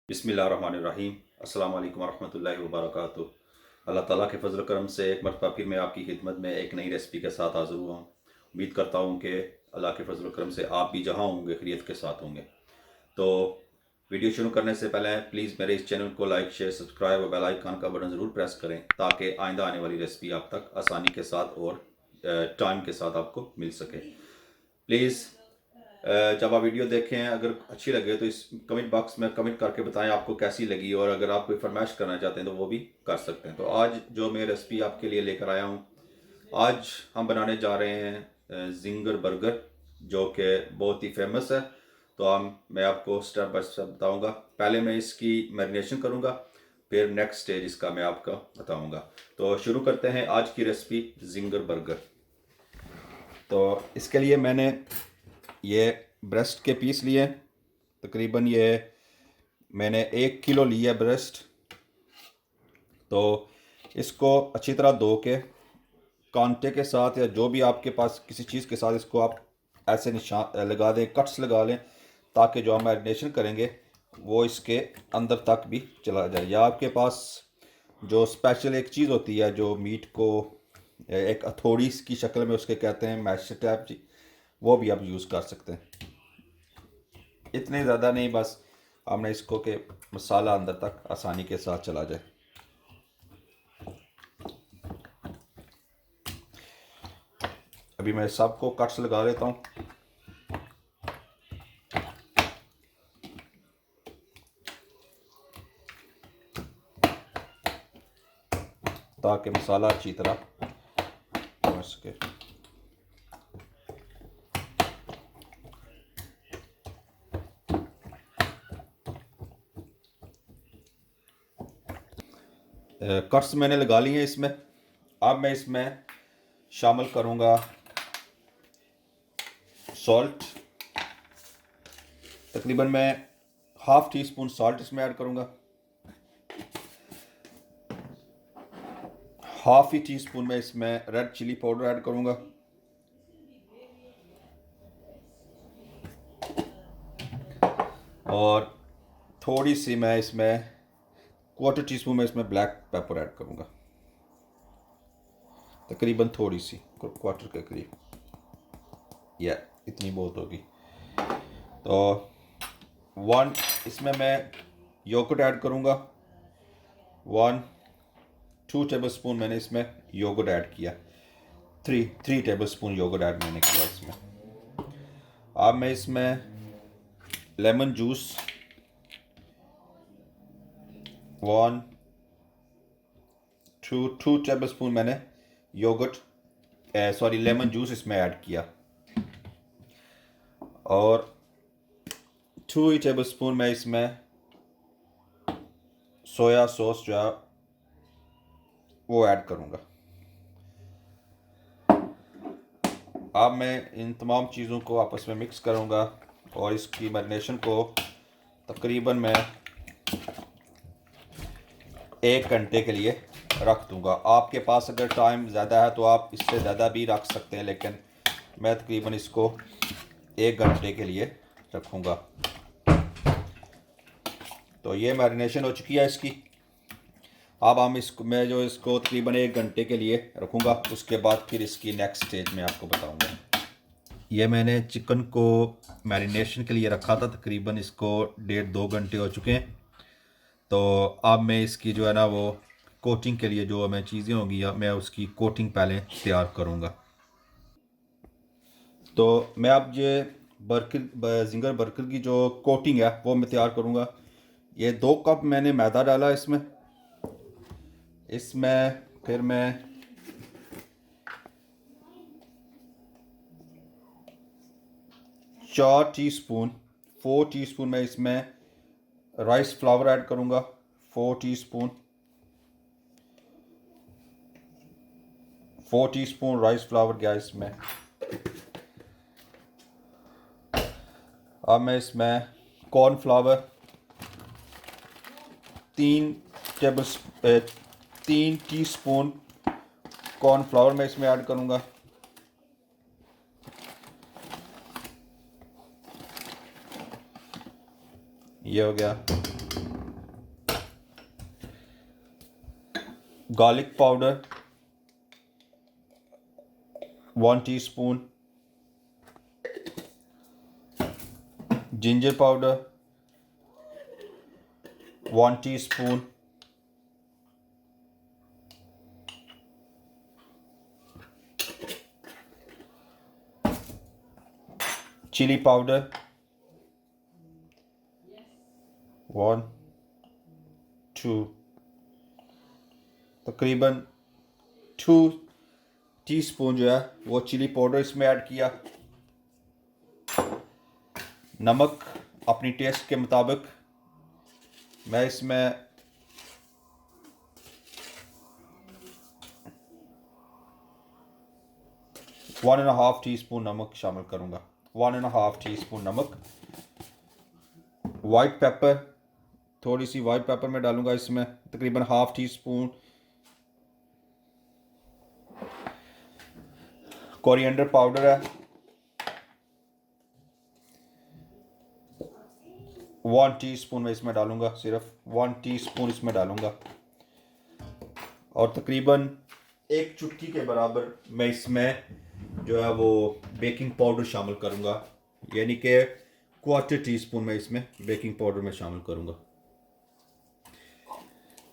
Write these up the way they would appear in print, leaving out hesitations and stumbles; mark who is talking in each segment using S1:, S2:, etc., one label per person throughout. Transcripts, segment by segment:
S1: बिस्मिल्लाहिर्रहमानिर्रहीम। अस्सलाम वालेकुम वरहमतुल्लाहि वबरकातुहू। अल्लाह ताला के फजल करम से एक मरतबा फिर मैं आपकी खिदमत में एक नई रेसिपी के साथ हाज़िर हुआ हूँ। उम्मीद करता हूँ कि अल्लाह के फजल करम से आप भी जहाँ होंगे खैरियत के साथ होंगे। तो वीडियो शुरू करने से पहले प्लीज़ मेरे इस चैनल को लाइक शेयर सब्सक्राइब और बेल आइकन का बटन ज़रूर प्रेस करें ताकि आइंदा आने वाली रेसिपी आप तक आसानी के साथ और टाइम के साथ आपको मिल सके। प्लीज़ जब आप वीडियो देखें अगर अच्छी लगे तो इस कमेंट बॉक्स में कमेंट करके बताएं आपको कैसी लगी, और अगर आप कोई फरमाइश करना चाहते हैं तो वो भी कर सकते हैं। तो आज जो मैं रेसिपी आपके लिए लेकर आया हूँ, आज हम बनाने जा रहे हैं जिंगर बर्गर, जो कि बहुत ही फेमस है। तो मैं आपको स्टेप बाय स्टेप बताऊँगा। पहले मैं इसकी मैरिनेशन करूँगा, फिर नेक्स्ट स्टेज इसका मैं आपको बताऊँगा। तो शुरू करते हैं आज की रेसिपी जिंगर बर्गर। तो इसके लिए मैंने ये ब्रेस्ट के पीस लिए, तकरीबन ये मैंने 1 किलो लिया ब्रेस्ट। तो इसको अच्छी तरह धो के कांटे के साथ या जो भी आपके पास किसी चीज़ के साथ इसको आप ऐसे निशान लगा दें, कट्स लगा लें, ताकि जो हम मैरिनेशन करेंगे वो इसके अंदर तक भी चला जाए। या आपके पास जो स्पेशल एक चीज़ होती है जो मीट को एक हथौड़ी की शक्ल में उसके कहते हैं मैश टाइप, वो भी आप यूज़ कर सकते हैं। इतने ज़्यादा नहीं, बस हमने इसको के मसाला अंदर तक आसानी के साथ चला जाए। अभी मैं सबको कट्स लगा लेता हूँ। ताकि मसाला अच्छी तरह पहुँच सके। कट्स मैंने लगा लिए इसमें। अब मैं इसमें शामिल करूँगा सॉल्ट। तकरीबन मैं हाफ़ टी स्पून सॉल्ट इसमें ऐड करूँगा। हाफ़ ही टी स्पून में इसमें रेड चिली पाउडर ऐड करूँगा। और थोड़ी सी मैं इसमें क्वार्टर टी स्पून में इसमें ब्लैक पेपर ऐड करूँगा। तकरीबन थोड़ी सी, क्वार्टर के करीब, या इतनी बहुत होगी। तो इसमें मैं योगर्ट ऐड करूँगा। 2 टेबल स्पून मैंने इसमें योगर्ट ऐड किया। 3 टेबल स्पून योगर्ट ऐड मैंने किया इसमें। अब मैं इसमें लेमन जूस 2 टेबल स्पून मैंने लेमन जूस इसमें ऐड किया। और 2 टेबल स्पून मैं इसमें सोया सॉस जो है वो ऐड करूँगा। अब मैं इन तमाम चीज़ों को आपस में मिक्स करूँगा और इसकी मैरिनेशन को तकरीबन मैं 1 घंटे के लिए रख दूँगा। आपके पास अगर टाइम ज़्यादा है तो आप इससे ज़्यादा भी रख सकते हैं, लेकिन मैं तकरीबन इसको 1 घंटे के लिए रखूँगा। तो ये मैरिनेशन हो चुकी है इसकी। अब मैं इसको तकरीबन 1 घंटे के लिए रखूँगा। उसके बाद फिर इसकी नेक्स्ट स्टेज में आपको बताऊँगा। ये मैंने चिकन को मैरिनेशन के लिए रखा था, तकरीबन इसको 1.5-2 घंटे हो चुके हैं। तो अब मैं इसकी जो है ना वो कोटिंग के लिए जो मैं चीज़ें होंगी मैं उसकी कोटिंग पहले तैयार करूँगा। तो मैं अब ये जिंगर बर्गर की जो कोटिंग है वो मैं तैयार करूँगा। ये 2 कप मैंने मैदा डाला इसमें फिर मैं 4 टीस्पून मैं इसमें राइस फ्लावर ऐड करूँगा। 4 टीस्पून राइस फ्लावर गया इसमें। अब मैं इसमें कॉर्नफ्लावर 3 टीस्पून कॉर्नफ्लावर मैं इसमें ऐड करूँगा। ये हो गया। garlic powder 1 teaspoon, ginger powder 1 teaspoon, chili powder 1 2, तकरीबन 2 टीस्पून जो है वो चिली पाउडर इसमें ऐड किया। नमक अपनी टेस्ट के मुताबिक मैं इसमें 1.5 टीस्पून नमक शामिल करूँगा। 1.5 टीस्पून नमक। वाइट पेपर, थोड़ी सी वाइट पेपर में डालूंगा इसमें, तकरीबन ½ टीस्पून। कोरिएंडर पाउडर है 1 टीस्पून मैं इसमें डालूंगा, सिर्फ 1 टीस्पून इसमें डालूंगा। और तकरीबन 1 चुटकी के बराबर मैं इसमें जो है वो बेकिंग पाउडर शामिल करूंगा, यानी कि 1/4 टीस्पून मैं इसमें बेकिंग पाउडर में शामिल करूंगा।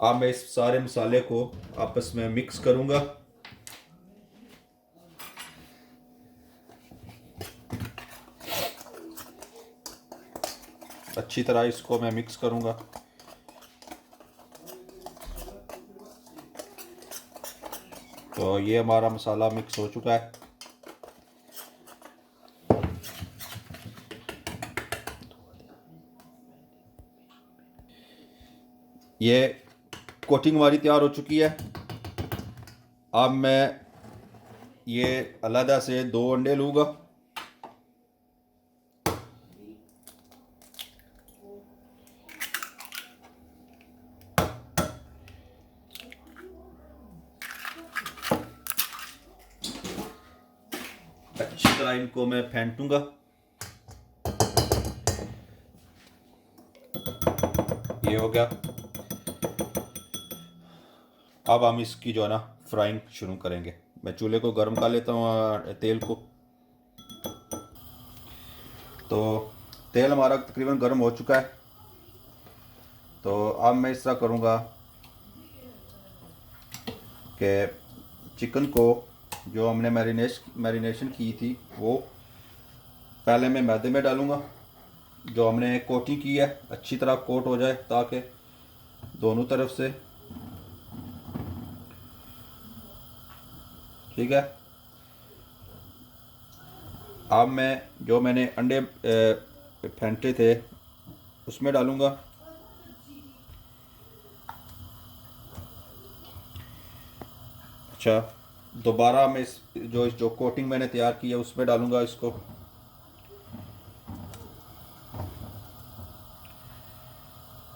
S1: अब मैं इस सारे मसाले को आपस में मिक्स करूंगा। अच्छी तरह इसको मैं मिक्स करूंगा। तो ये हमारा मसाला मिक्स हो चुका है। ये कोटिंग हमारी तैयार हो चुकी है। अब मैं ये अलग से 2 अंडे लूँगा। अच्छी तरह इनको मैं फेंटूंगा। ये हो गया। अब हम इसकी जो है ना फ्राइंग शुरू करेंगे। मैं चूल्हे को गर्म कर लेता हूँ तेल को। तो तेल हमारा तकरीबन गर्म हो चुका है। तो अब मैं इस तरह करूँगा कि चिकन को जो हमने मैरिनेशन की थी वो पहले मैं मैदे में डालूँगा। जो हमने कोटिंग की है अच्छी तरह कोट हो जाए ताकि दोनों तरफ से, ठीक है। अब मैं जो मैंने अंडे फेंटे थे उसमें डालूँगा। अच्छा, दोबारा मैं जो कोटिंग मैंने तैयार की है उसमें डालूँगा इसको।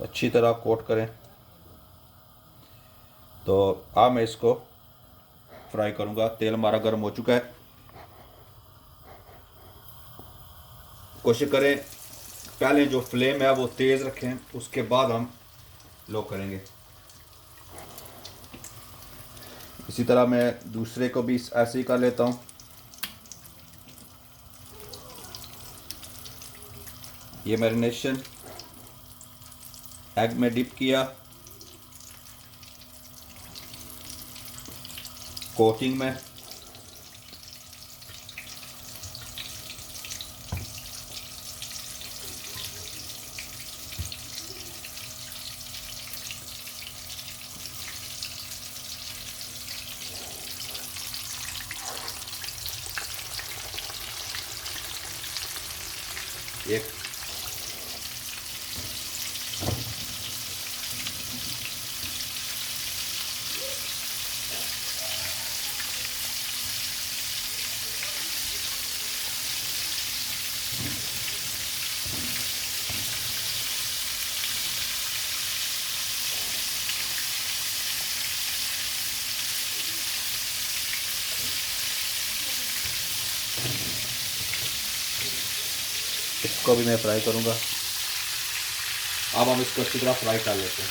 S1: अच्छी तरह कोट करें। तो अब मैं इसको फ्राई करूँगा। तेल हमारा गर्म हो चुका है। कोशिश करें पहले जो फ्लेम है वो तेज़ रखें, उसके बाद हम लो करेंगे। इसी तरह मैं दूसरे को भी ऐसे ही कर लेता हूँ। ये मैरिनेशन एग में डिप किया, कोटिंग में, एक इसको भी मैं फ्राई करूँगा। अब हम इसको अच्छी तरह फ्राई कर लेते हैं।